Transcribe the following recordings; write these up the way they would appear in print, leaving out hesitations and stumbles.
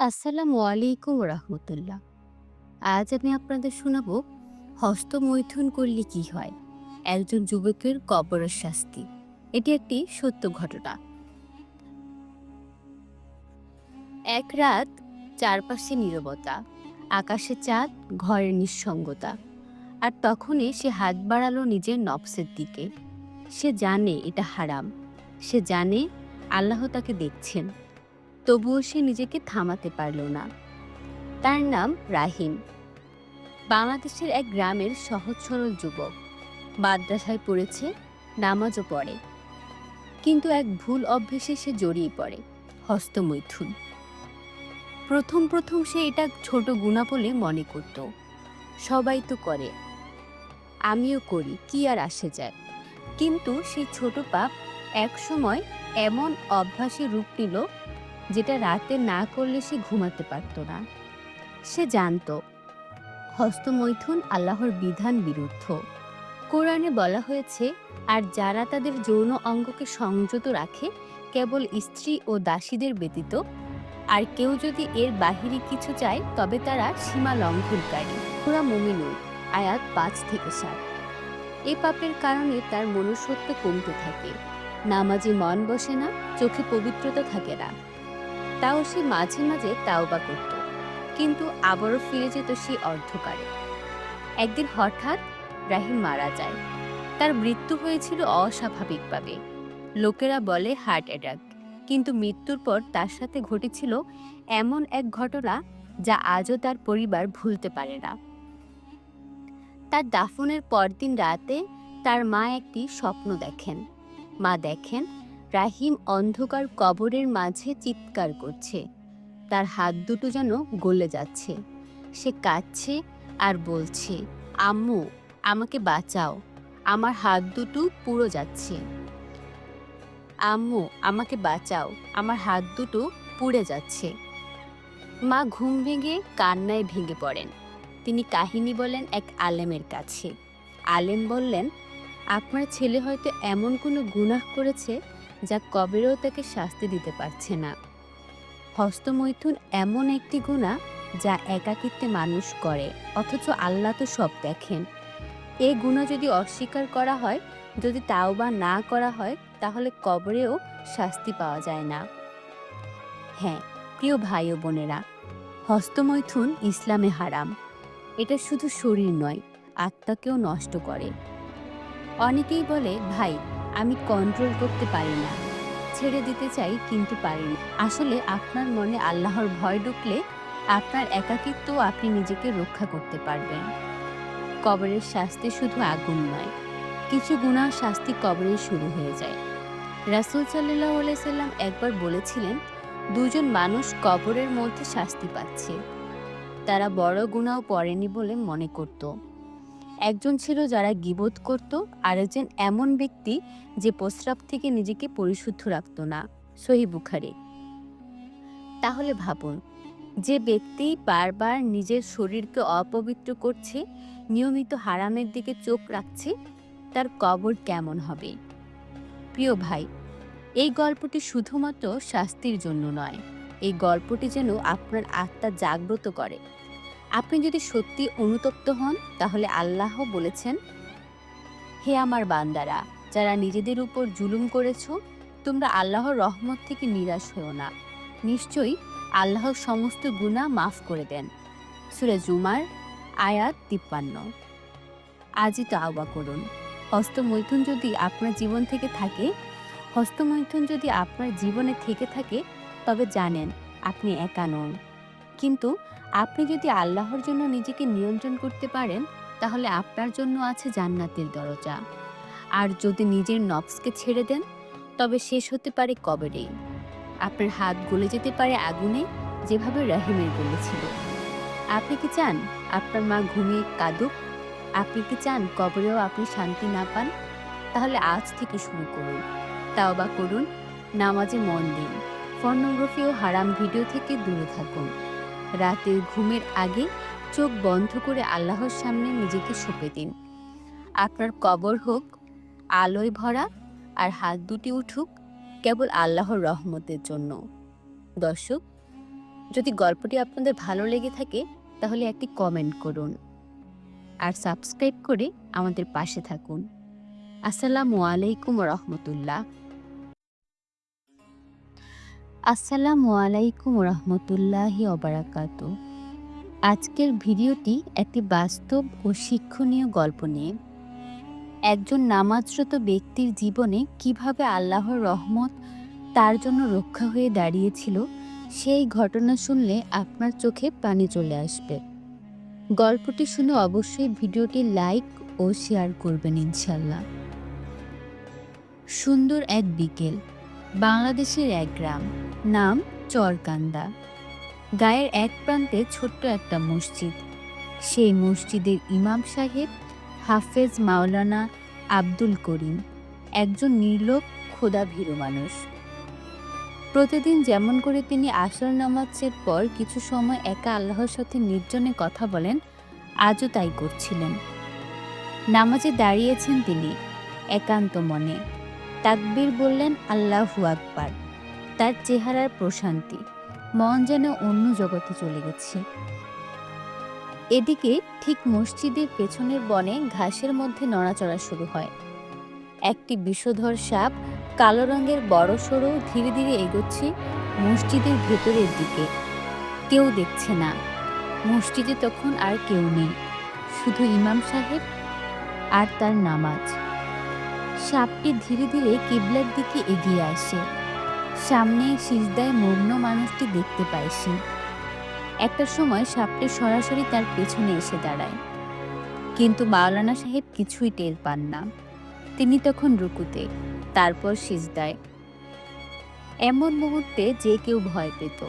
আসসালামু আলাইকুম রহমতুল্লাহ। আজ আমি আপনাদের শোনাবো হস্তমৈথুন করলে কি হয়, একজন যুবকের কবরের শাস্তি। এটি একটি সত্য ঘটনা। এক রাত, চারপাশে নীরবতা, আকাশে চাঁদ, ঘরের নিঃসঙ্গতা। আর তখনই সে হাত বাড়ালো নিজের নফসের দিকে। সে জানে এটা হারাম, সে জানে আল্লাহ তাকে দেখছেন, তবুও সে নিজেকে থামাতে পারল না। তার নাম রাহিম। বাংলাদেশের এক গ্রামের সহজ সরল যুবক। মাদ্রাসায় পড়েছে, নামাজও পড়ে, কিন্তু এক ভুল অভ্যেসে সে জড়িয়ে পড়ে, হস্তমৈথুন। প্রথম প্রথম সে এটা ছোট গুনাহ বলে মনে করত। সবাই তো করে, আমিও করি, কি আর আসে যায়। কিন্তু সেই ছোট পাপ একসময় এমন অভ্যাসে রূপ নিল, যেটা রাতে না করলে সে ঘুমাতে পারত না। সে জানত হস্তমৈথুন আল্লাহর বিধান বিরুদ্ধ। কোরআনে বলা হয়েছে, আর যারা তাদের যৌন অঙ্গকে সংযত রাখে কেবল স্ত্রী ও দাসীদের ব্যতীত, আর কেউ যদি এর বাহিরে কিছু চায় তবে তারা সীমা লঙ্ঘনকারী। সূরা মুমিনুন আয়াত ৫-৭। এ পাপের কারণে তার মনুষ্যত্ব কমতে থাকে, নামাজে মন বসে না, চোখে পবিত্রতা থাকে না। তাও সে মাঝে মাঝে তাওবা করত, কিন্তু আবারও ফিরে যেত সেই অন্ধকারে। একদিন হঠাৎ রাহিম মারা যায়। তার মৃত্যু হয়েছিল অস্বাভাবিকভাবে। লোকেরা বলে হার্ট অ্যাটাক, কিন্তু মৃত্যুর পর তার সাথে ঘটেছিল এমন এক ঘটনা যা আজও তার পরিবার ভুলতে পারে না। তার দাফনের পরদিন রাতে তার মা একটি স্বপ্ন দেখেন। মা দেখেন রাহিম অন্ধকার কবরের মাঝে চিৎকার করছে, তার হাত দুটো যেন গলে যাচ্ছে। সে কাঁদছে আর বলছে, আম্মু, আমাকে বাঁচাও, আমার হাত দুটো পুড়ে যাচ্ছে। আম্মু, আমাকে বাঁচাও, আমার হাত দুটো পুড়ে যাচ্ছে। মা ঘুম ভেঙে কান্নায় ভেঙে পড়েন। তিনি কাহিনী বলেন এক আলেমের কাছে। আলেম বললেন, আপনার ছেলে হয়তো এমন কোনো গুনাহ করেছে যা কবরেও তাকে শাস্তি দিতে পারছে না। হস্তমৈথুন এমন একটি গুনাহ যা একাকিত্বে মানুষ করে, অথচ আল্লাহ তো সব দেখেন। এই গুনাহ যদি অস্বীকার করা হয়, যদি তাওবা না করা হয়, তাহলে কবরেও শাস্তি পাওয়া যায় না। হ্যাঁ, প্রিয় ভাই ও বোনেরা, হস্তমৈথুন ইসলামে হারাম। এটা শুধু শরীর নয়, আত্মাকেও নষ্ট করে। অনেকেই বলে, ভাই, আমি কন্ট্রোল করতে পারি না, ছেড়ে দিতে চাই কিন্তু পারি না। আসলে আপনার মনে আল্লাহর ভয় ঢুকলে আপনার একাকিত্ব আপনি নিজেকে রক্ষা করতে পারবেন। কবরের শাস্তি শুধু আগুন নয়, কিছু গুনাহ শাস্তি কবরে শুরু হয়ে যায়। রাসূল সাল্লাল্লাহু আলাইহি সাল্লাম একবার বলেছিলেন, দুজন মানুষ কবরের মধ্যে শাস্তি পাচ্ছে, তারা বড় গুনাহ পড়েনি বলে মনে করত। একজন ছিল যারা গীবত করত, আরেকজন এমন ব্যক্তি যে প্রস্রাব থেকে নিজেকে পরিশুদ্ধ রাখত না। সহিহ বুখারী। তাহলে ভাবুন, যে ব্যক্তি বারবার নিজের শরীরকে অপবিত্র করছে, নিয়মিত হারামের দিকে চোখ রাখছে, তার কবর কেমন হবে? প্রিয় ভাই, এই গল্পটি শুধুমাত্র শাস্তির জন্য নয়, এই গল্পটি যেন আপনার আত্মা জাগ্রত করে। আপনি যদি সত্যি অনুতপ্ত হন, তাহলে আল্লাহ বলেছেন, হে আমার বান্দারা, যারা নিজেদের উপর জুলুম করেছ, তোমরা আল্লাহর রহমত থেকে নিরাশ হও না। নিশ্চয়ই আল্লাহ সমস্ত গুনাহ মাফ করে দেন। সূরা জুমার আয়াত ৫৩। আজই তাওবা করুন। হস্তমৈথুন যদি আপনার জীবন থেকে থাকে, হস্তমৈথুন যদি আপনার জীবনে থেকে থাকে, তবে জানেন আপনি একা নন। কিন্তু আপনি যদি আল্লাহর জন্য নিজেকে নিয়ন্ত্রণ করতে পারেন, তাহলে আপনার জন্য আছে জান্নাতের দরজা। আর যদি নিজের নফসকে ছেড়ে দেন, তবে শেষ হতে পারে কবরেই। আপনার হাত গলে যেতে পারে আগুনে, যেভাবে রাহিমের গলেছিল। আপনি কি চান আপনার মা ঘুমিয়ে কাঁদুক? আপনি কি চান কবরেও আপনি শান্তি না পান? তাহলে আজ থেকে শুরু করুন, তাওবা করুন, নামাজে মন দিন, পর্নোগ্রাফি ও হারাম ভিডিও থেকে দূরে থাকুন। রাতে ঘুমের আগে চোখ বন্ধ করে আল্লাহর সামনে নিজেকে সঁপে দিন। আপনার কবর হোক আলোয় ভরা, আর হাত দুটি উঠুক কেবল আল্লাহর রহমতের জন্য। দর্শক, যদি গল্পটি আপনাদের ভালো লেগে থাকে তাহলে একটি কমেন্ট করুন আর সাবস্ক্রাইব করে আমাদের পাশে থাকুন। আসসালামু আলাইকুম রহমতুল্লাহ। আসসালামু আলাইকুম রহমতুল্লাহি অবরাকাতু। আজকের ভিডিওটি একটি বাস্তব ও শিক্ষণীয় গল্প নিয়ে। একজন নামাজরত ব্যক্তির জীবনে কিভাবে আল্লাহর রহমত তার জন্য রক্ষা হয়ে দাঁড়িয়েছিল, সেই ঘটনা শুনলে আপনার চোখে পানি চলে আসবে। গল্পটি শুনে অবশ্যই ভিডিওটি লাইক ও শেয়ার করবেন ইনশাল্লাহ। সুন্দর এক বিকেল, বাংলাদেশের এক গ্রাম, নাম চরকান্দা। গায়ের এক প্রান্তে ছোট্ট একটা মসজিদ। সেই মসজিদের ইমাম সাহেব হাফেজ মাওলানা আব্দুল করিম, একজন নির্লোভ খোদাভীরু মানুষ। প্রতিদিন যেমন করে তিনি আসর নামাজের পর কিছু সময় একা আল্লাহর সাথে নির্জনে কথা বলেন, আজও তাই করছিলেন। নামাজে দাঁড়িয়েছেন তিনি একান্ত মনে, তাকবীর বললেন, আল্লাহু আকবার। তার চেহারার প্রশান্তি, মন যেন অন্য জগতে চলে গেছে। এদিকে ঠিক মসজিদের পেছনের বনে ঘাসের মধ্যে নড়াচড়া শুরু হয়। একটি বিষধর সাপ কালো রঙের বড় সড়ো ধীরে ধীরে এগোচ্ছে মসজিদের ভেতরের দিকে। কেউ দেখছে না। মসজিদে তখন আর কেউ নেই, শুধু ইমাম সাহেব আর তার নামাজ। সাপটি ধীরে ধীরে কিবলার দিকে এগিয়ে আসে। সামনে সিজদায় মগ্ন মানুষটি দেখতে পায় সে। একটা সময় সাপটি সরাসরি তার পেছনে এসে দাঁড়ায়, কিন্তু মাওলানা সাহেব কিছুই টের পান না। তিনি তখন রুকুতে, তারপর সিজদায়। এমন মুহূর্তে যে কেউ ভয় পেত।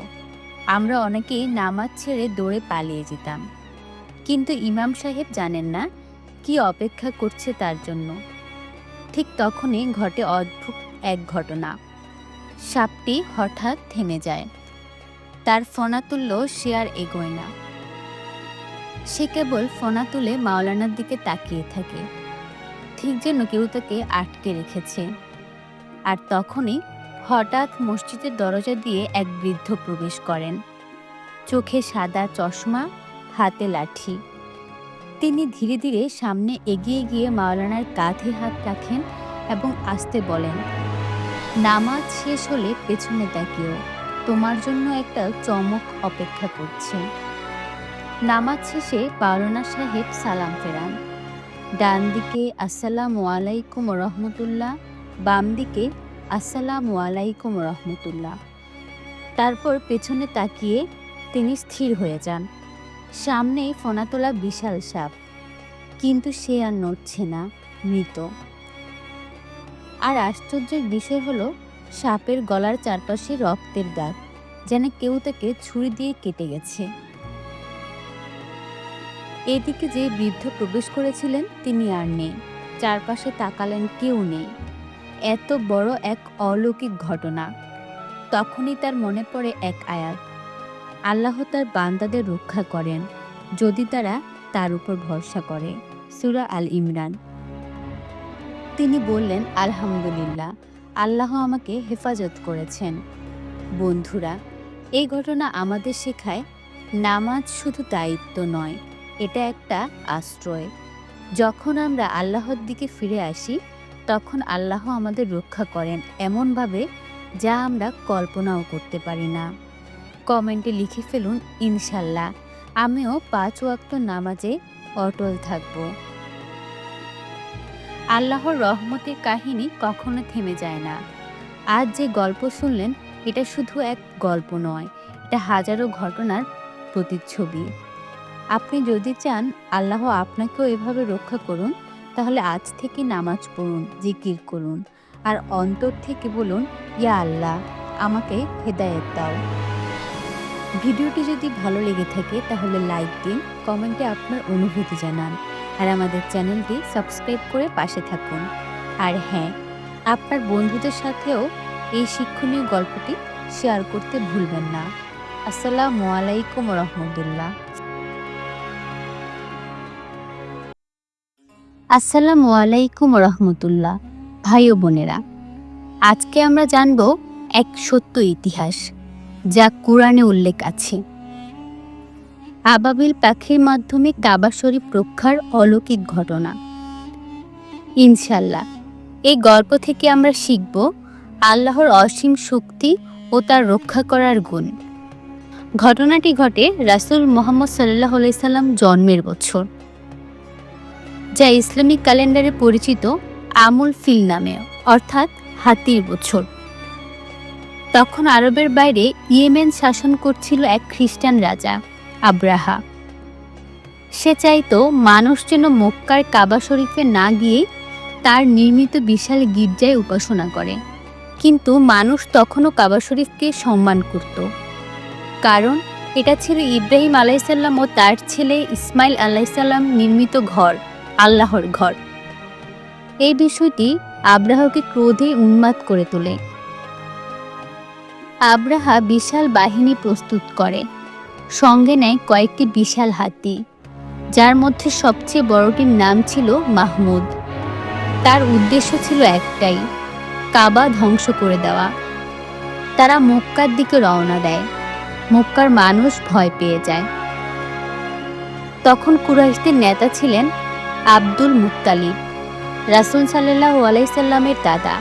আমরা অনেকেই নামাজ ছেড়ে দৌড়ে পালিয়ে যেতাম, কিন্তু ইমাম সাহেব জানেন না কি অপেক্ষা করছে তার জন্য। ঠিক তখনই ঘটে অদ্ভুত এক ঘটনা। সাপটি হঠাৎ থেমে যায়। তার ফনা তুলল, সে আর এগোয় না। সে কেবল ফনা তুলে মাওলানার দিকে তাকিয়ে থাকে, ঠিক যেন কেউ তাকে আটকে রেখেছে। আর তখনই হঠাৎ মসজিদের দরজা দিয়ে এক বৃদ্ধ প্রবেশ করেন। চোখে সাদা চশমা, হাতে লাঠি। তিনি ধীরে ধীরে সামনে এগিয়ে গিয়ে মাওলানার কাঁধে হাত রাখেন এবং আস্তে বলেন, নামাজ শেষ হলে পেছনে তাকিও, তোমার জন্য একটা চমক অপেক্ষা করছে। নামাজ শেষে মাওলানা সাহেব সালাম ফেরান। ডান দিকে আসসালামু আলাইকুম রহমতুল্লাহ, বাম দিকে আসসালামু আলাইকুম রহমতুল্লাহ। তারপর পেছনে তাকিয়ে তিনি স্থির হয়ে যান। সামনেই ফনা তোলা বিশাল সাপ, কিন্তু সে আর নড়ছে না, মৃত। আর আশ্চর্যের বিষয় হলো, সাপের গলার চারপাশে রক্তের দাগ, যেন কেউ তাকে ছুরি দিয়ে কেটে গেছে। এদিকে যে বৃদ্ধ প্রবেশ করেছিলেন তিনি আর নেই। চারপাশে তাকালেন, কেউ নেই। এত বড় এক অলৌকিক ঘটনা। তখনই তার মনে পড়ে এক আয়াত, আল্লাহ তার বান্দাদের রক্ষা করেন যদি তারা তার উপর ভরসা করে। সূরা আল ইমরান। তিনি বললেন, আলহামদুলিল্লাহ, আল্লাহ আমাকে হেফাজত করেছেন। বন্ধুরা, এই ঘটনা আমাদের শেখায়, নামাজ শুধু দায়িত্ব নয়, এটা একটা আশ্রয়। যখন আমরা আল্লাহর দিকে ফিরে আসি, তখন আল্লাহ আমাদের রক্ষা করেন এমনভাবে যা আমরা কল্পনাও করতে পারি না। কমেন্টে লিখে ফেলুন, ইনশাল্লাহ আমিও 5 ওয়াক্ত নামাজে অটল থাকব। আল্লাহর রহমতের কাহিনী কখনো থেমে যায় না। আজ যে গল্প শুনলেন, এটা শুধু এক গল্প নয়, এটা হাজারো ঘটনার প্রতিচ্ছবি। আপনি যদি চান আল্লাহ আপনাকেও এভাবে রক্ষা করুন, তাহলে আজ থেকে নামাজ পড়ুন, জিকির করুন, আর অন্তর থেকে বলুন, ইয়া আল্লাহ, আমাকে হেদায়েত দাও। ভিডিওটি যদি ভালো লেগে থাকে তাহলে লাইক দিন, কমেন্টে আপনার অনুভূতি জানান, আর আমাদের চ্যানেলটি সাবস্ক্রাইব করে পাশে থাকুন। আর হ্যাঁ, আপনার বন্ধুদের সাথেও এই শিক্ষণীয় গল্পটি শেয়ার করতে ভুলবেন না। আসসালামু আলাইকুম রহমতুল্লাহ। আসসালামু আলাইকুম রহমতুল্লাহ। ভাই ও বোনেরা, আজকে আমরা জানব এক সত্য ইতিহাস। যা কোরআনে উল্লেখ আছে। আবাবিল পাখির মাধ্যমে কাবা শরীফ রক্ষার অলৌকিক ঘটনা। ইনশাল্লাহ এই গল্প থেকে আমরা শিখব আল্লাহর অসীম শক্তি ও তার রক্ষা করার গুণ। ঘটনাটি ঘটে রাসূল মুহাম্মদ সাল্লাল্লাহু আলাইহি সাল্লাম জন্মের বছর, যা ইসলামিক ক্যালেন্ডারে পরিচিত আমুল ফিল নামে, অর্থাৎ হাতির বছর। তখন আরবের বাইরে ইয়েমেন শাসন করছিল এক খ্রিস্টান রাজা আব্রাহা। সে চাইতো মানুষ যেন মক্কার কাবা শরীফে না গিয়ে তার নির্মিত বিশাল গির্জায় উপাসনা করে। কিন্তু মানুষ তখনও কাবা শরীফকে সম্মান করত, কারণ এটা ছিল ইব্রাহিম আলাইসাল্লাম ও তার ছেলে ইসমাইল আলাইসাল্লাম নির্মিত ঘর, আল্লাহর ঘর। এই বিষয়টি আব্রাহাকে ক্রোধে উন্মাদ করে তোলে। আব্রাহা বিশাল বাহিনী প্রস্তুত করে, সঙ্গে নেয় কয়েকটি বিশাল হাতি, যার মধ্যে সবচেয়ে বড়টির নাম ছিল মাহমুদ। তার উদ্দেশ্য ছিল একটাই, কাবা ধ্বংস করে দেওয়া। তারা মক্কার দিকে রওনা দেয়। মক্কার মানুষ ভয় পেয়ে যায়। তখন কুরাইশদের নেতা ছিলেন আব্দুল মুত্তালিব, রাসূল সাল্লাল্লাহু আলাইহি সাল্লামের দাদা।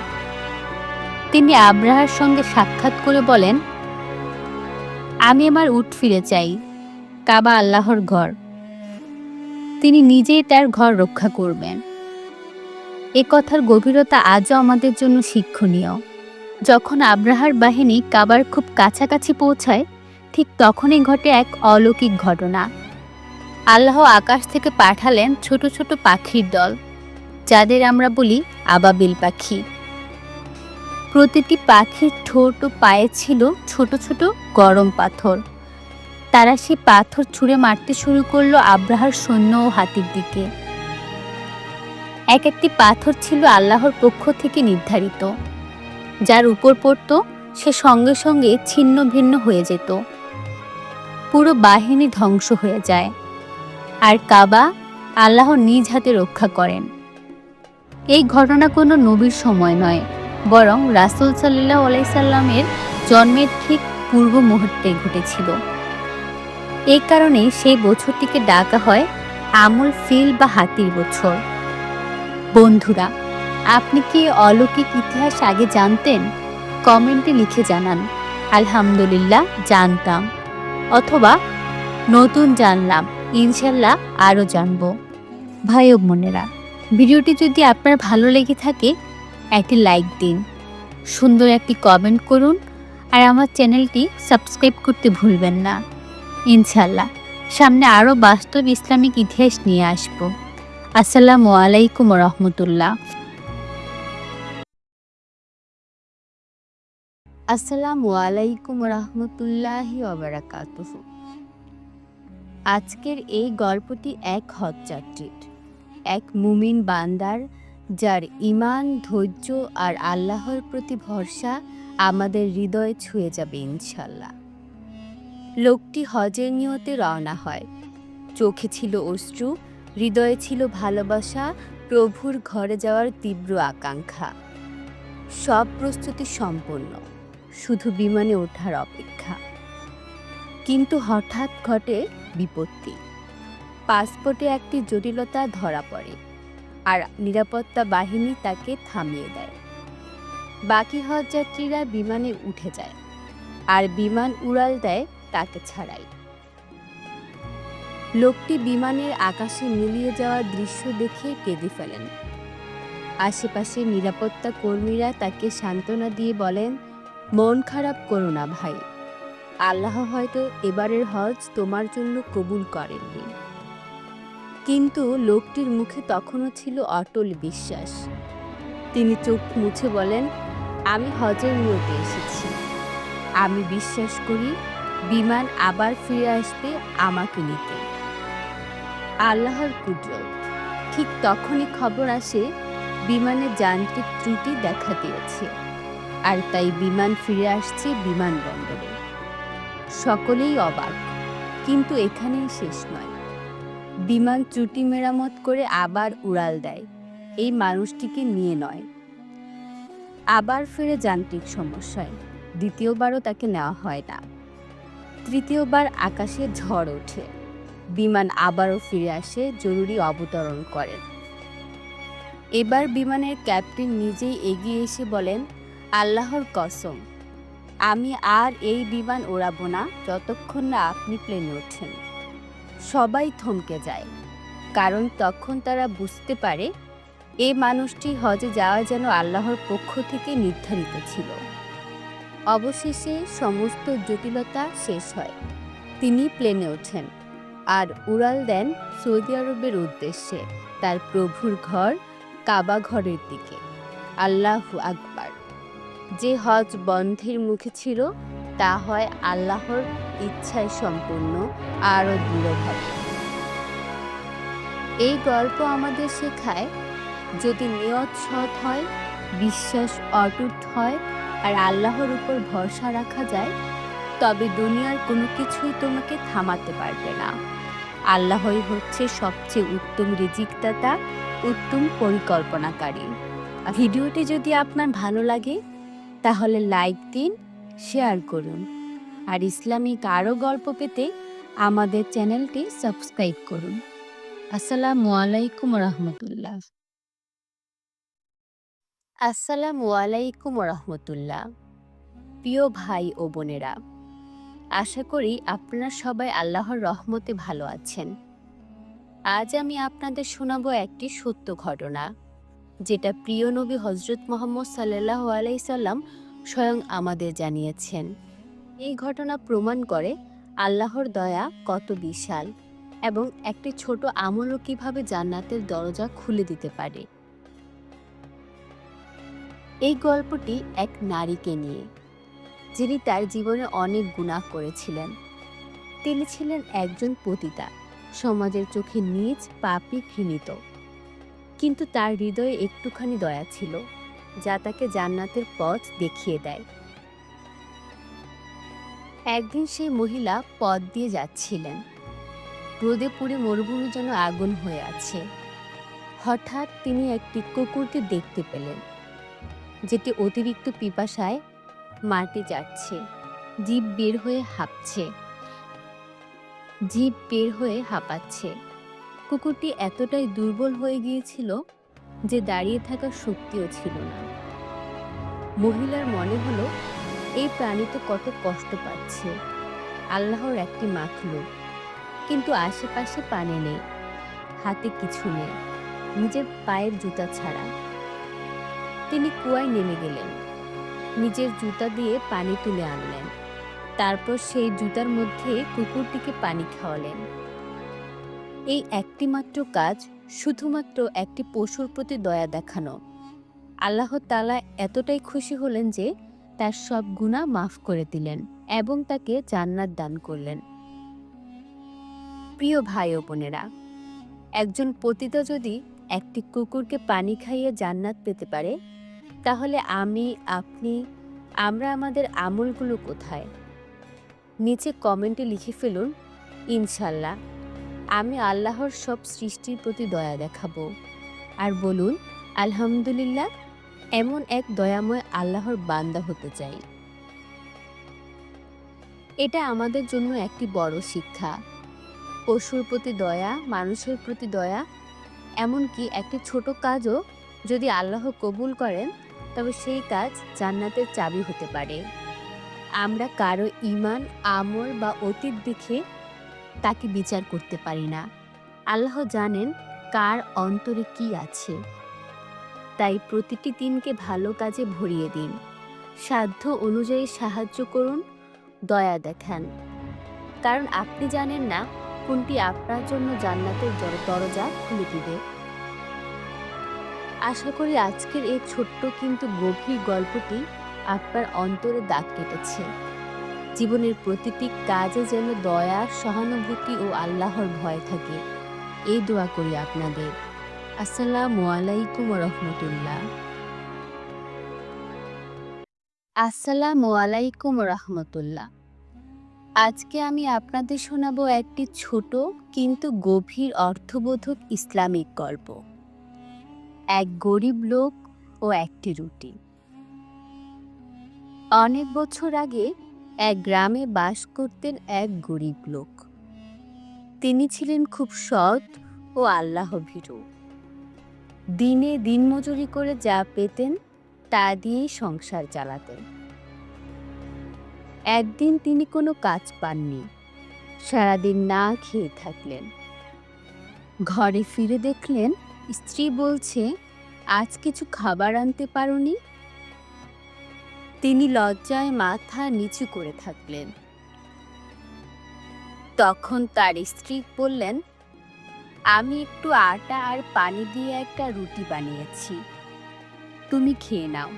তিনি আব্রাহার সঙ্গে সাক্ষাৎ করে বলেন, আমি আমার উট ফিরে চাই, কাবা আল্লাহর ঘর। তিনি নিজেই তার ঘর রক্ষা করবেন। এ কথার গভীরতা আজও আমাদের জন্য শিক্ষণীয়। যখন আব্রাহার বাহিনী কাবার খুব কাছাকাছি পৌঁছায়, ঠিক তখনই ঘটে এক অলৌকিক ঘটনা। আল্লাহ আকাশ থেকে পাঠালেন ছোট ছোট পাখির দল, যাদের আমরা বলি আবাবিল পাখি। প্রতিটি পাখির ঠোঁট ও পায়ে ছিল ছোট ছোট গরম পাথর। তারা সেই পাথর ছুঁড়ে মারতে শুরু করলো আব্রাহার সৈন্য ও হাতির দিকে। এক একটি পাথর ছিল আল্লাহর পক্ষ থেকে নির্ধারিত। যার উপর পড়ত সে সঙ্গে সঙ্গে ছিন্ন ভিন্ন হয়ে যেত। পুরো বাহিনী ধ্বংস হয়ে যায়, আর কাবা আল্লাহ নিজ হাতে রক্ষা করেন। এই ঘটনা কোনো নবীর সময় নয়, বরং রাসূল সাল্লাল্লাহু আলাইহি সাল্লামের জন্মের ঠিক পূর্ব মুহূর্তে ঘটেছিল। এই কারণে সেই বছরটিকে ডাকা হয় আমুল ফিল বা হাতির বছর। বন্ধুরা, আপনি কি অলৌকিক ইতিহাস আগে জানতেন? কমেন্টে লিখে জানান আলহামদুলিল্লাহ জানতাম, অথবা নতুন জানলাম, ইনশাল্লাহ আরও জানব। ভাই ও বোনেরা, ভিডিওটি যদি আপনার ভালো লেগে থাকে একটি লাইক দিন, সুন্দর একটি কমেন্ট করুন, আর আমার চ্যানেলটি সাবস্ক্রাইব করতে ভুলবেন না। ইনশাল্লাহ সামনে আরও বাস্তব ইসলামিক ইতিহাস নিয়ে আসব। আসসালামু আলাইকুম রহমতুল্লাহ। আসসালামু আলাইকুম রহমতুল্লাহি ওয়াবারাকাতুহু। আজকের এই গল্পটি এক হজযাত্রীর, এক মুমিন বান্দার, যার ঈমান, ধৈর্য আর আল্লাহর প্রতি ভরসা আমাদের হৃদয়ে ছুঁয়ে যাবে ইনশাল্লাহ। লোকটি হজের নিয়তে রওনা হয়। চোখে ছিল অশ্রু, হৃদয়ে ছিল ভালোবাসা, প্রভুর ঘরে যাওয়ার তীব্র আকাঙ্ক্ষা। সব প্রস্তুতি সম্পূর্ণ, শুধু বিমানে ওঠার অপেক্ষা। কিন্তু হঠাৎ ঘটে বিপত্তি। পাসপোর্টে একটি জটিলতা ধরা পড়ে, আর নিরাপত্তা বাহিনী তাকে থামিয়ে দেয়। বাকি হজযাত্রীরা বিমানে উঠে যায়, আর বিমান উড়াল দেয় তাকে ছাড়াই। লোকটি বিমানের আকাশে মিলিয়ে যাওয়া দৃশ্য দেখে কেঁদে ফেলেন। আশেপাশে নিরাপত্তা কর্মীরা তাকে সান্ত্বনা দিয়ে বলেন, মন খারাপ করো না ভাই, আল্লাহ হয়তো এবারের হজ তোমার জন্য কবুল করেননি। কিন্তু লোকটির মুখে তখনও ছিল অটল বিশ্বাস। তিনি চোখ মুছে বলেন, আমি হজের নিয়তে এসেছি। আমি বিশ্বাস করি বিমান আবার ফিরে আসবে আমাকে নিতে। আল্লাহর কুদরত। ঠিক তখনই খবর আসে বিমানে যান্ত্রিক ত্রুটি দেখা দিয়েছে, আর তাই বিমান ফিরে আসছে বিমানবন্দরে। সকলেই অবাক, কিন্তু এখানেই শেষ নয়। বিমান ত্রুটি মেরামত করে আবার উড়াল দেয়, এই মানুষটিকে নিয়ে নয়। আবার ফিরে যান্ত্রিক সমস্যায়, দ্বিতীয়বারও তাকে নেওয়া হয় না। তৃতীয়বার আকাশে ঝড় ওঠে। বিমান আবারও ফিরে আসে, জরুরি অবতরণ করেন। এবার বিমানের ক্যাপ্টেন নিজেই এগিয়ে এসে বলেন, আল্লাহর কসম, আমি আর এই বিমান ওড়াবো না যতক্ষণ না আপনি প্লেনে ওঠেন। সবাই থমকে যায়, কারণ তখন তারা বুঝতে পারে এই মানুষটি হজে যাওয়া যেন আল্লাহর পক্ষ থেকে নির্ধারিত ছিল। অবশেষে সমস্ত জটিলতা শেষ হয়। তিনি প্লেনে ওঠেন আর উড়াল দেন সৌদি আরবের উদ্দেশ্যে, তার প্রভুর ঘর কাবা ঘরের দিকে। আল্লাহু আকবার। যে হজ বন্ধের মুখে ছিল তা হয় আল্লাহর ইচ্ছায় সম্পূর্ণ আরও দৃঢ়ভাবে। এই গল্প আমাদের শেখায়, যদি নিয়ত সৎ হয়, বিশ্বাস অটুট হয় আর আল্লাহর উপর ভরসা রাখা যায়, তবে দুনিয়ার কোনো কিছুই তোমাকে থামাতে পারবে না। আল্লাহই হচ্ছে সবচেয়ে উত্তম রিজিকদাতা, উত্তম পরিকল্পনাকারী। ভিডিওটি যদি আপনার ভালো লাগে তাহলে লাইক দিন, শেয়ার করুন, আর ইসলামিক আরও গল্প পেতে আমাদের চ্যানেলটি সাবস্ক্রাইব করুন। আসসালামু আলাইকুম রহমতুল্লাহ। আসসালামু আলাইকুম রহমতুল্লাহ। প্রিয় ভাই ও বোনেরা, আশা করি আপনারা সবাই আল্লাহর রহমতে ভালো আছেন। আজ আমি আপনাদের শোনাবো একটি সত্য ঘটনা, যেটা প্রিয় নবী হজরত মুহাম্মদ সাল্লাল্লাহু আলাইহি সাল্লাম স্বয়ং আমাদের জানিয়েছেন। এই ঘটনা প্রমাণ করে আল্লাহর দয়া কত বিশাল এবং একটি ছোট আমলও কিভাবে জান্নাতের দরজা খুলে দিতে পারে। এই গল্পটি এক নারীকে নিয়ে, যিনি তার জীবনে অনেক গুনাহ করেছিলেন। তিনি ছিলেন একজন পতিতা, সমাজের চোখে নীচ, পাপী, ঘৃণিত। কিন্তু তার হৃদয়ে একটুখানি দয়া ছিল, যা তাকে জান্নাতের পথ দেখিয়ে দেয়। একদিন সেই মহিলা পথ দিয়ে যাচ্ছিলেন। রোদে পুড়ে মরুভূমি যেন আগুন হয়ে আছে। হঠাৎ তিনি একটি কুকুরকে দেখতে পেলেন, যেটি অতিরিক্ত পিপাসায় মাটি চাটছে, জিভ বের হয়ে হাঁপাচ্ছে। কুকুরটি এতটাই দুর্বল হয়ে গিয়েছিল যে দাঁড়িয়ে থাকার শক্তিও ছিল না। মহিলার মনে হলো, এই প্রাণী তো কত কষ্ট পাচ্ছে, আল্লাহর একটি মাখলুক, কিন্তু আশেপাশে পানি নেই, হাতে কিছু নেই, নিজের পায়ের জুতা ছাড়া। তিনি কুয়ায় নেমে গেলেন, নিজের জুতা দিয়ে পানি তুলে আনলেন, তারপর সেই জুতার মধ্যে কুকুরটিকে পানি খাওয়ালেন। এই একটি মাত্র কাজ, শুধুমাত্র একটি পশুর প্রতি দয়া দেখানো। আল্লাহ তাআলা এতটাই খুশি হলেন যে তার সব গুনাহ মাফ করে দিলেন এবং তাকে জান্নাত দান করলেন। প্রিয় ভাই ও বোনেরা, একজন পতিতা যদি একটি কুকুরকে পানি খাইয়ে জান্নাত পেতে পারে, তাহলে আমরা আমাদের আমলগুলো কোথায়? নিচে কমেন্টে লিখে ফেলুন, ইনশাল্লাহ আমি আল্লাহর সব সৃষ্টির প্রতি দয়া দেখাবো। আর বলুন, আলহামদুলিল্লাহ, এমন এক দয়াময় আল্লাহর বান্দা হতে চাই। এটা আমাদের জন্য একটি বড় শিক্ষা। পশুর প্রতি দয়া, মানুষের প্রতি দয়া, এমনকি একটি ছোট কাজও যদি আল্লাহ কবুল করেন, তবে সেই কাজ জান্নাতের চাবি হতে পারে। আমরা কারো ঈমান, আমল বা অতীত দেখে তাকে বিচার করতে পারি না। আল্লাহ জানেন কার অন্তরে কি আছে। তাই প্রতিটি দিনকে ভালো কাজে ভরিয়ে দিন, সাধ্য অনুযায়ী সাহায্য করুন, দয়া দেখান, কারণ আপনি জানেন না কোনটি আপনার জন্য জান্নাতের দরজা খুলে দিবে। আশা করি আজকের এই ছোট্ট কিন্তু গভীর গল্পটি আপনার অন্তরে দাগ কেটেছে। জীবনের প্রতিটি কাজে যেন দয়া, সহানুভূতি ও আল্লাহর ভয় থাকে, এই দোয়া করি আপনাদের। আসসালামু আলাইকুম রহমতুল্লাহ। আসসালামু আলাইকুম রহমতুল্লাহ। আজকে আমি আপনাদের শোনাবো একটি ছোট কিন্তু গভীর অর্থবোধক ইসলামিক গল্প। এক গরিব লোক ও একটি রুটি। অনেক বছর আগে এক গ্রামে বাস করতেন এক গরিব লোক। তিনি ছিলেন খুব সৎ ও আল্লাহভীরু। দিনে দিনমজুরি করে যা পেতেন তা দিয়েই সংসার চালাতেন। একদিন তিনি কোনো কাজ পাননি, সারাদিন না খেয়ে থাকলেন। ঘরে ফিরে দেখলেন স্ত্রী বলছে, আজ কিছু খাবার আনতে পারোনি? তিনি লজ্জায় মাথা নিচু করে থাকলেন। তখন তার স্ত্রী বললেন, আমি একটু আটা আর পানি দিয়ে একটা রুটি বানিয়েছি, তুমি খেয়ে নাও।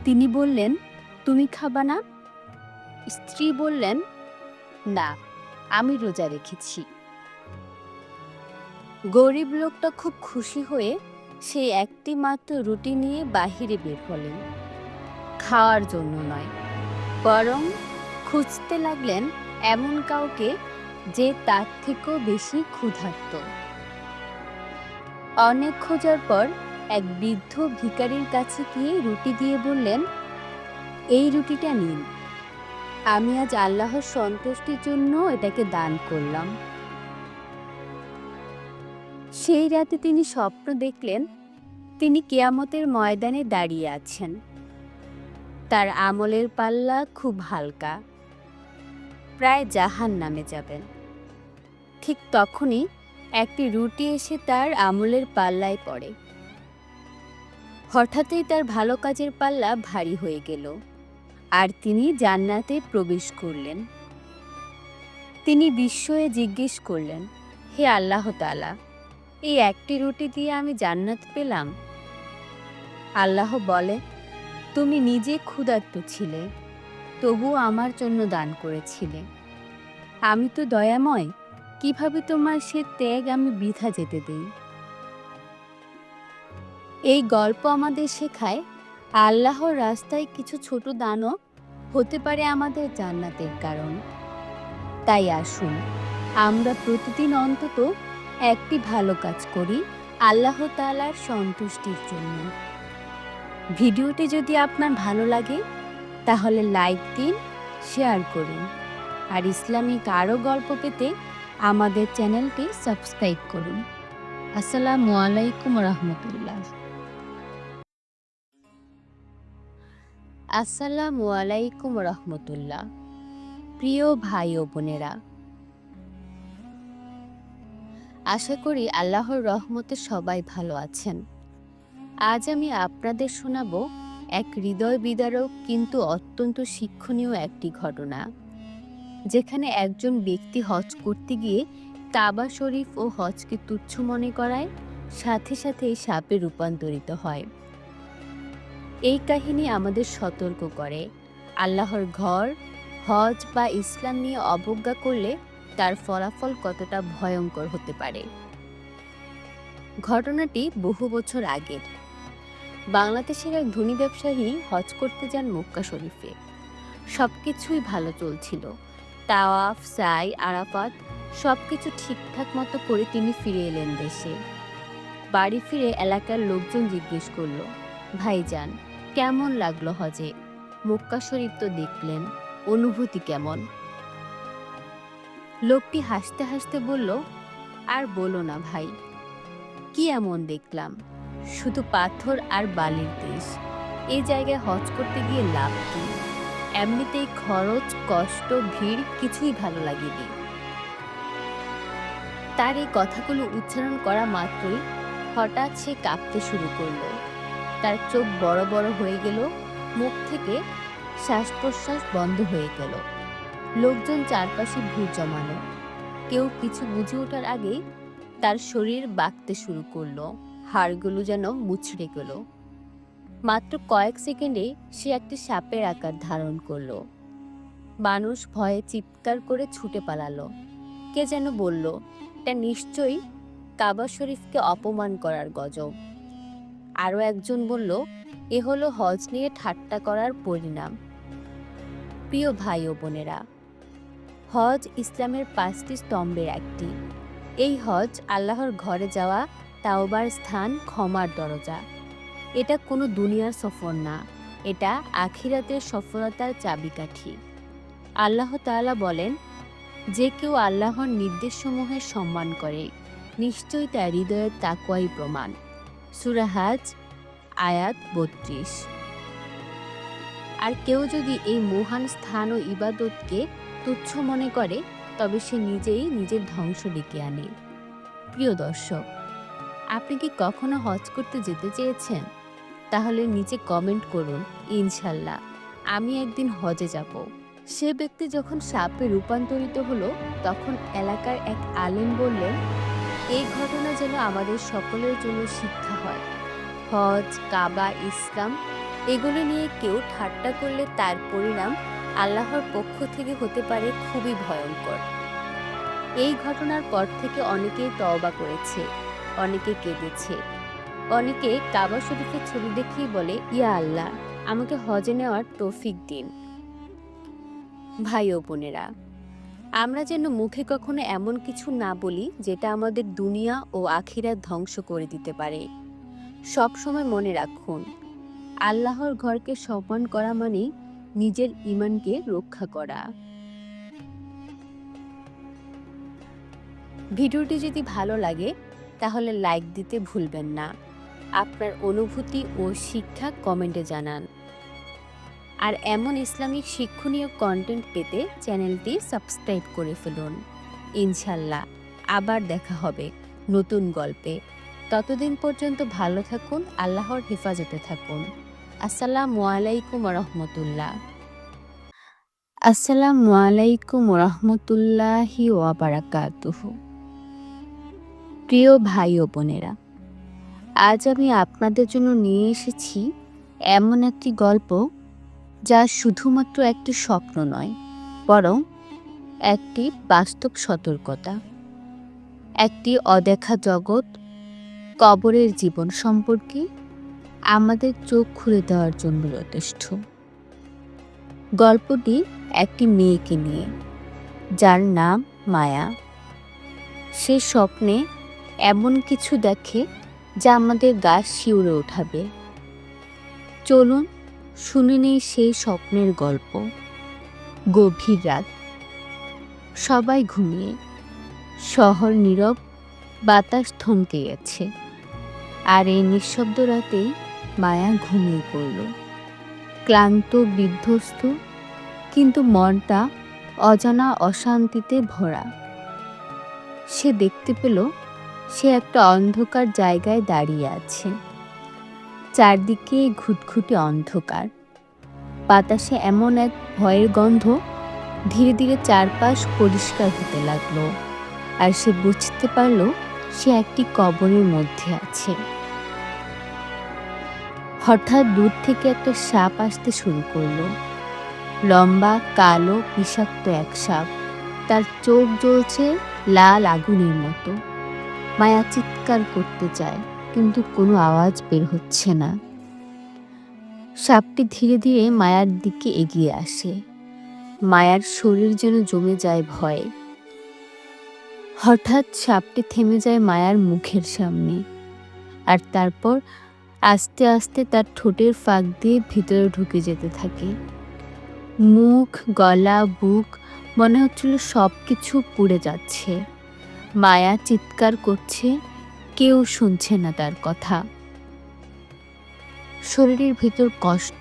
তিনি বললেন, তুমি খাবা না? স্ত্রী বললেন, না, আমি রোজা রেখেছি। গরিব লোকটা খুব খুশি হয়ে সেই একটি মাত্র রুটি নিয়ে বাহিরে বের হলেন, খাওয়ার জন্য নয়, বরং খুঁজতে লাগলেন এমন কাউকে যে তার থেকেও বেশি ক্ষুধার্ত। অনেক খোঁজার পর এক বৃদ্ধ ভিখারির কাছে গিয়ে রুটি দিয়ে বললেন, এই রুটিটা নিন, আমি আজ আল্লাহর সন্তুষ্টির জন্য এটাকে দান করলাম। সেই রাতে তিনি স্বপ্ন দেখলেন, তিনি কিয়ামতের ময়দানে দাঁড়িয়ে আছেন। তার আমলের পাল্লা খুব হালকা, প্রায় জাহান্নামে যাবেন। ঠিক তখনই একটি রুটি এসে তার আমলের পাল্লায় পড়ে। হঠাৎই তার ভালো কাজের পাল্লা ভারী হয়ে গেল, আর তিনি জান্নাতে প্রবেশ করলেন। তিনি বিস্ময়ে জিজ্ঞেস করলেন, হে আল্লাহ তাআলা, এই একটি রুটি দিয়ে আমি জান্নাত পেলাম? আল্লাহ বলে, তুমি নিজে ক্ষুধার্ত ছিলে, তবুও আমার জন্য দান করেছিলে। আমি তো দয়াময়, কিভাবে তোমার সে ত্যাগ আমি বৃথা যেতে দেই? এই গল্প আমাদের শেখায়, আল্লাহর রাস্তায় কিছু ছোট দানও হতে পারে আমাদের জান্নাতের কারণ। তাই আসুন, আমরা প্রতিদিন অন্তত একটি ভালো কাজ করি আল্লাহ তাআলার সন্তুষ্টির জন্য। ভিডিওটি যদি আপনার ভালো লাগে তাহলে লাইক দিন, শেয়ার করুন, আর ইসলামিক আরও গল্প পেতে আমাদের চ্যানেলটি সাবস্ক্রাইব করুন। আসসালামু আলাইকুম রহমতুল্লাহ। আসসালামু আলাইকুম রহমতুল্লাহ। প্রিয় ভাই ও বোনেরা, আশা করি আল্লাহর রহমতে সবাই ভালো আছেন। আজ আমি আপনাদের শোনাবো এক হৃদয় বিদারক কিন্তু অত্যন্ত শিক্ষণীয় একটি ঘটনা, যেখানে একজন ব্যক্তি হজ করতে গিয়ে কাবা শরীফ ও হজকে তুচ্ছ মনে করায় সাথে সাথে সাপে রূপান্তরিত হয়। এই কাহিনী আমাদের সতর্ক করে, আল্লাহর ঘর, হজ বা ইসলাম নিয়ে অবজ্ঞা করলে তার ফলাফল কতটা ভয়ঙ্কর হতে পারে। ঘটনাটি বহু বছর আগের। বাংলাদেশের এক ধনী ব্যবসায়ী হজ করতে যান মক্কা শরীফে। সবকিছুই ভালো চলছিল, তাওয়াফ, সাই, আরাফাত সবকিছু ঠিকঠাক মতো করে তিনি ফিরে এলেন দেশে। বাড়ি ফিরে এলাকার লোকজন জিজ্ঞেস করলো, ভাইজান, কেমন লাগলো হজে? মক্কা শরীফ তো দেখলেন, অনুভূতি কেমন? লোকটি হাসতে হাসতে বলল, আর বলো না ভাই, কি এমন দেখলাম? শুধু পাথর আর বালির দেশ। এই জায়গায় হজ করতে গিয়ে লাভ কি? এমনিতেই খরচ, কষ্ট, ভিড় কিছুই ভালো লাগেনি। তার এই কথাগুলো উচ্চারণ করা মাত্রই হঠাৎ সে কাঁপতে শুরু করলো। তার চোখ বড় বড় হয়ে গেল, মুখ থেকে শ্বাস প্রশ্বাস বন্ধ হয়ে গেল। লোকজন চারপাশে ভিড় জমানো। কেউ কিছু বুঝে ওঠার আগেই তার শরীর বাঁকতে শুরু করলো, হাড়গুলো যেন মুচড়ে গেল। মাত্র কয়েক সেকেন্ডে সে একটি সাপের আকার ধারণ করলো। মানুষ ভয়ে চিৎকার করে ছুটে পালালো। কে যেন বলল, এটা নিশ্চয়ই কাবা শরীফকে অপমান করার গজব। আরও একজন বলল, এ হলো হজ নিয়ে ঠাট্টা করার পরিণাম। প্রিয় ভাই ও বোনেরা, হজ ইসলামের 5টি স্তম্ভের একটি। এই হজ আল্লাহর ঘরে যাওয়া, তাওবার স্থান, ক্ষমার দরজা। এটা কোনো দুনিয়ার সফর না, এটা আখিরাতের সফলতার চাবিকাঠি। আল্লাহ তাআলা বলেন, যে কেউ আল্লাহর নির্দেশসমূহের সম্মান করে নিশ্চয়ই তার হৃদয়ের তাকওয়াই প্রমাণ। সূরা হাজ আয়াত ৩২। আর কেউ যদি এই মহান স্থান ও ইবাদতকে তুচ্ছ মনে করে তবে সে নিজেই নিজের ধ্বংস ডেকে আনে। প্রিয় দর্শক, আপনি কি কখনো হজ করতে যেতে চেয়েছেন? তাহলে নিচে কমেন্ট করুন, ইনশাল্লাহ আমি একদিন হজে যাব। সে ব্যক্তি যখন সাপে রূপান্তরিত হলো তখন এলাকার এক আলেম বললেন, এই ঘটনা যেন আমাদের সকলের জন্য শিক্ষা হয়। হজ, কাবা, ইসলাম এগুলো নিয়ে কেউ ঠাট্টা করলে তার পরিণাম আল্লাহর পক্ষ থেকে হতে পারে খুবই ভয়ঙ্কর। এই ঘটনার পর থেকে অনেকেই তওবা করেছে, অনেকে কেঁদেছে, অনেকে কাবা শরীফের ছবি দেখেই বলে, ইয়া আল্লাহ, আমাকে হজে নেওয়ার তৌফিক দিন। ভাই ও বোনেরা, আমরা যেন মুখে কখনো এমন কিছু না বলি যেটা আমাদের দুনিয়া ও আখিরাত ধ্বংস করে দিতে পারে। সব সময় মনে রাখুন, আল্লাহর ঘরকে সম্মান করা মানে নিজের ঈমানকে রক্ষা করা। ভিডিওটি যদি ভালো লাগে তাহলে লাইক দিতে ভুলবেন না। আপনার অনুভূতি ও শিক্ষা কমেন্টে জানান। আর এমন ইসলামিক শিক্ষণীয় কন্টেন্ট পেতে চ্যানেলটি সাবস্ক্রাইব করে ফেলুন। ইনশাল্লাহ আবার দেখা হবে নতুন গল্পে। ততদিন পর্যন্ত ভালো থাকুন, আল্লাহর হেফাজতে থাকুন। আসসালামু আলাইকুম রহমতুল্লাহ। আসসালামু আলাইকুম রহমতুল্লাহি ওয়া বারাকাতুহু। প্রিয় ভাই ও বোনেরা, আজ আমি আপনাদের জন্য নিয়ে এসেছি এমন একটি গল্প যা শুধুমাত্র একটি স্বপ্ন নয়, বরং একটি বাস্তব সতর্কতা। একটি অদেখা জগৎ, কবরের জীবন সম্পর্কে আমাদের চোখ খুলে দেওয়ার জন্য যথেষ্ট। গল্পটি একটি মেয়েকে নিয়ে, যার নাম মায়া। সে স্বপ্নে এমন কিছু দেখে যা আমাদের গা শিউরে ওঠাবে। চলুন শুনে নেই সেই স্বপ্নের গল্প। গভীর রাত, সবাই ঘুমিয়ে, শহর নীরব, বাতাস থমকে গেছে। আর এই নিঃশব্দ রাতেই মায়া ঘুমিয়ে পড়ল, ক্লান্ত, বিধ্বস্ত, কিন্তু মনটা অজানা অশান্তিতে ভরা। সে দেখতে পেল সে একটা অন্ধকার জায়গায় দাঁড়িয়ে আছে। চারদিকে ঘুটঘুটে অন্ধকার, বাতাসে এমন এক ভয়ের গন্ধ। ধীরে ধীরে চারপাশ পরিষ্কার হতে লাগলো, আর সে বুঝতে পারল সে একটি কবরের মধ্যে আছে। হঠাৎ দূর থেকে একটা সাপ আসতে শুরু করলো। লম্বা, কালো, বিষাক্ত এক সাপ। তার চোখ জ্বলছে লাল আগুনের মতো। মায়া চিৎকার করতে চায়, কিন্তু কোনো আওয়াজ বের হচ্ছে না। সাপটি ধীরে ধীরে মায়ার দিকে এগিয়ে আসে। মায়ার শরীর যেন জমে যায় ভয়ে। হঠাৎ সাপটি থেমে যায় মায়ার মুখের সামনে, আর তারপর আস্তে আস্তে তার ঠোঁটের ফাঁক দিয়ে ভিতরে ঢুকে যেতে থাকে। মুখ, গলা, বুক, মনে হচ্ছিল সব কিছু পুড়ে যাচ্ছে। মায়া চিৎকার করছে, কেউ শুনছে না তার কথা। শরীরের ভিতর কষ্ট,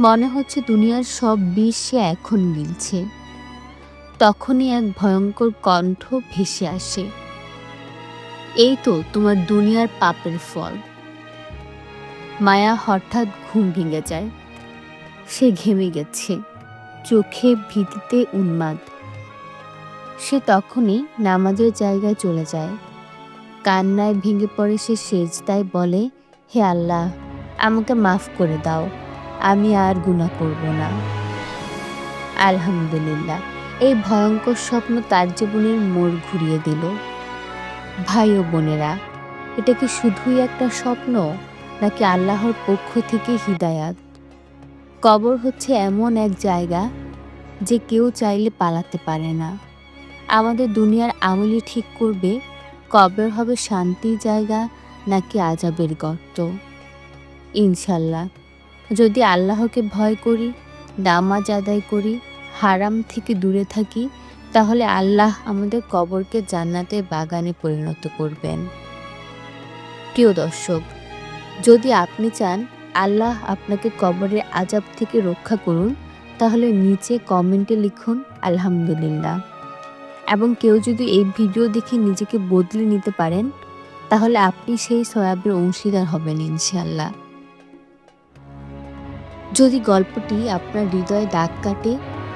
মনে হচ্ছে দুনিয়ার সব বিষ সে এখন গিলছে। তখনই এক ভয়ঙ্কর কণ্ঠ ভেসে আসে, এই তো তোমার দুনিয়ার পাপের ফল। মায়া হঠাৎ ঘুম ভেঙে যায়। সে ঘেমে গেছে, চোখে ভীতিতে উন্মাদ। সে তখনই নামাজের জায়গায় চলে যায়। কান্নায় ভেঙে পড়ে সে সেজদায় বলে, হে আল্লাহ, আমাকে মাফ করে দাও, আমি আর গুনাহ করব না। আলহামদুলিল্লাহ, এই ভয়ঙ্কর স্বপ্ন তার জীবনের মোড় ঘুরিয়ে দিল। ভাই ও বোনেরা, এটা কি শুধুই একটা স্বপ্ন, নাকি আল্লাহর পক্ষ থেকে হিদায়াত? কবর হচ্ছে এমন এক জায়গা যে কেউ চাইলে পালাতে পারে না। আমাদের দুনিয়ার আমলই ঠিক করবে কবর হবে শান্তির জায়গা নাকি আযাবের গর্ত। ইনশাল্লাহ যদি আল্লাহকে ভয় করি, নামাজ আদায় করি, হারাম থেকে দূরে থাকি, তাহলে আল্লাহ আমাদের কবরকে জান্নাতের বাগানে পরিণত করবেন। প্রিয় দর্শক, যদি আপনি চান আল্লাহ আপনাকে কবরের আযাব থেকে রক্ষা করুন, তাহলে নিচে কমেন্টে লিখুন আলহামদুলিল্লাহ। এবং কেউ যদি এই ভিডিও দেখে নিজেকে বদলে নিতে পারেন, তাহলে আপনি সেই সওয়াবের অংশীদার হবেন ইনশাআল্লাহ। যদি গল্পটি আপনার হৃদয়ে দাগ কাটে,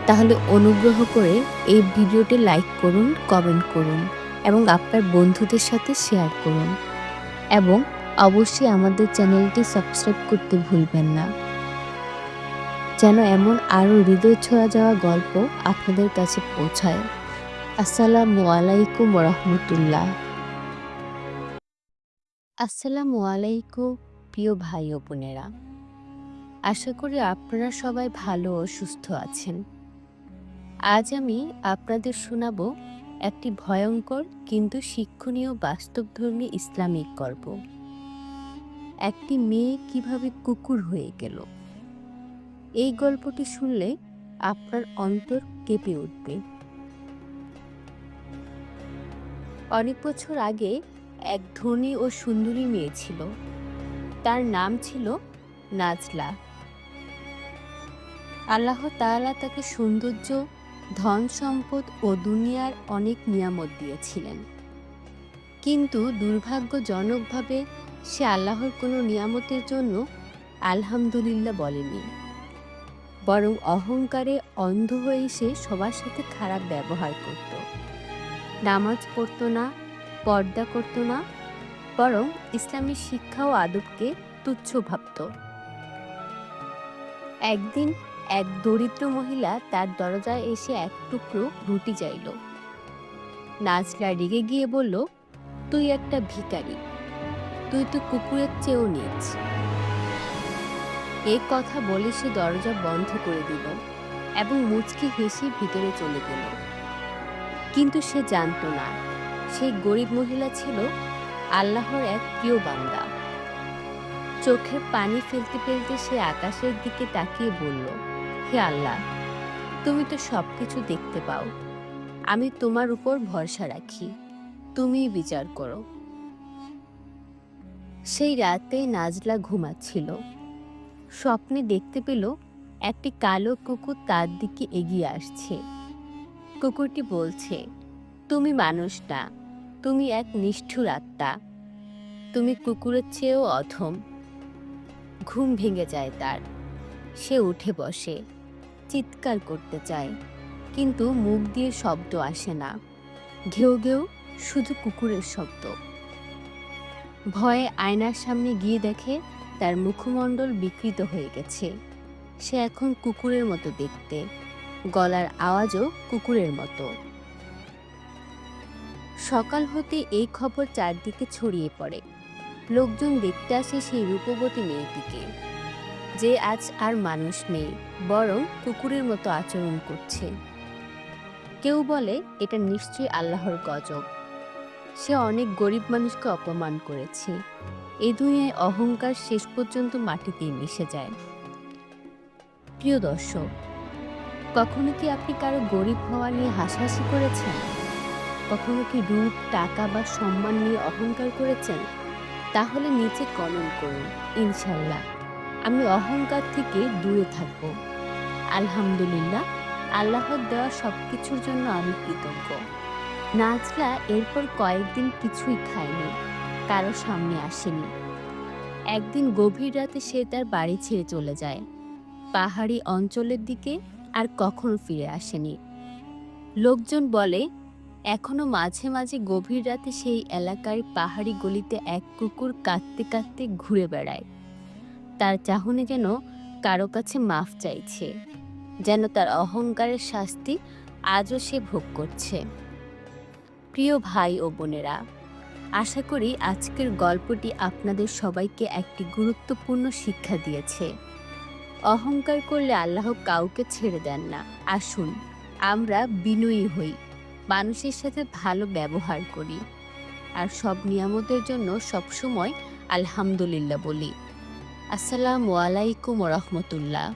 তাহলে অনুগ্রহ করে এই ভিডিওটি লাইক করুন, কমেন্ট করুন এবং আপনার বন্ধুদের সাথে শেয়ার করুন। এবং অবশ্যই আমাদের চ্যানেলটি সাবস্ক্রাইব করতে ভুলবেন না, যেন এমন আরও হৃদয় ছোঁয়া যাওয়া গল্প আপনাদের কাছে পৌঁছায়। আসসালামু আলাইকুম রহমতুল্লাহ। আসসালামু আলাইকুম প্রিয় ভাই ও বোনেরা, আশা করি আপনারা সবাই ভালো ও সুস্থ আছেন। আজ আমি আপনাদের শোনাব একটি ভয়ঙ্কর কিন্তু শিক্ষণীয় বাস্তবধর্মী ইসলামিক গল্প। একটি মেয়ে কিভাবে কুকুর হয়ে গেল। এই গল্পটি শুনলে আপনার অন্তর কেঁপে উঠবে। অনেক বছর আগে এক ধনী ও সুন্দরী মেয়ে ছিল। তার নাম ছিল নাজলা। আল্লাহ তাআলা তাকে সৌন্দর্য, ধন সম্পদ ও দুনিয়ার অনেক নিয়ামত দিয়েছিলেন, কিন্তু দুর্ভাগ্যজনকভাবে সে আল্লাহর কোনো নিয়ামতের জন্য আলহামদুলিল্লাহ বলেনি, বরং অহংকারে অন্ধ হয়ে সে সবার সাথে খারাপ ব্যবহার করত। নামাজ পড়ত না, পর্দা করত না, বরং ইসলামী শিক্ষা ও আদবকে তুচ্ছ ভাবত। একদিন এক দরিদ্র মহিলা তার দরজায় এসে এক টুকরো রুটি চাইল। নাজলা রেগে গিয়ে বলল, তুই একটা ভিখারি, তুই তো কুকুরের চেয়েও নীচ। এই কথা বলে সে দরজা বন্ধ করে দিল এবং মুচকি হেসে ভিতরে চলে গেল। কিন্তু সে জানত না, সেই গরিব মহিলা ছিল আল্লাহর এক প্রিয় বান্দা। চোখের পানি ফেলতে ফেলতে সে আকাশের দিকে তাকিয়ে বলল, হে আল্লাহ, তুমি তো সবকিছু দেখতে পাও, আমি তোমার উপর ভরসা রাখি, তুমিই বিচার করো। সেই রাতে নাজলা ঘুমাচ্ছিল। স্বপ্নে দেখতে পেল একটি কালো কুকুর তার দিকে এগিয়ে আসছে। কুকুরটি বলছে, তুমি মানুষ না, তুমি এক নিষ্ঠুর আত্মা, তুমি কুকুরের চেয়েও অধম। ঘুম ভেঙে যায় তার। সে উঠে বসে, চিৎকার করতে চায়, কিন্তু মুখ দিয়ে শব্দ আসে না। ঘেউ ঘেউ শুধু কুকুরের শব্দ। ভয়ে আয়নার সামনে গিয়ে দেখে তার মুখমণ্ডল বিকৃত হয়ে গেছে। সে এখন কুকুরের মতো দেখতে, গলার আওয়াজও কুকুরের মতো। সকাল হতে এই খবর চারদিকে ছড়িয়ে পড়ে। লোকজন দেখতে আসে সেই রূপবতী মেয়েটিকে, যে আজ আর মানুষ নেই, বরং কুকুরের মতো আচরণ করছে। কেউ বলে এটা নিশ্চয়ই আল্লাহর গজব, সে অনেক গরিব মানুষকে অপমান করেছে। এই দুনিয়ায় অহংকার শেষ পর্যন্ত মাটিতেই মিশে যায়। প্রিয় দর্শক, কখনো কি আপনি কারো গরিব হওয়া নিয়ে হাসাহাসি করেছেন? কখনো কি রূপ, টাকা বা সম্মান নিয়ে অহংকার করেছেন? তাহলে নিচে কমেন্ট করুন, ইনশাল্লাহ আমি অহংকার থেকে দূরে থাকব। আলহামদুলিল্লাহ, আল্লাহর দেওয়া সবকিছুর জন্য আমি কৃতজ্ঞ। নাজলা এরপর কয়েকদিন কিছুই খায়নি, কারো সামনে আসেনি। একদিন গভীর রাতে সে তার বাড়ি ছেড়ে চলে যায়, পাহাড়ি অঞ্চলের দিকে, আর কখনো ফিরে আসেনি। লোকজন বলে এখনো মাঝে মাঝে গভীর রাতে সেই এলাকার পাহাড়ি গলিতে এক কুকুর কাঁদতে কাঁদতে ঘুরে বেড়ায়। তার চাহনি যেন কারো কাছে মাফ চাইছে, যেন তার অহংকারের শাস্তি আজও সে ভোগ করছে। প্রিয় ভাই ও বোনেরা, আশা করি আজকের গল্পটি আপনাদের সবাইকে একটি গুরুত্বপূর্ণ শিক্ষা দিয়েছে। অহংকার করলে আল্লাহ কাউকে ছেড়ে দেন না। আসুন আমরা বিনয়ী হই, মানুষের সাথে ভালো ব্যবহার করি, আর সব নিয়ামতের জন্য সবসময় আলহামদুলিল্লাহ বলি। আসসালামু আলাইকুম রহমতুল্লাহ।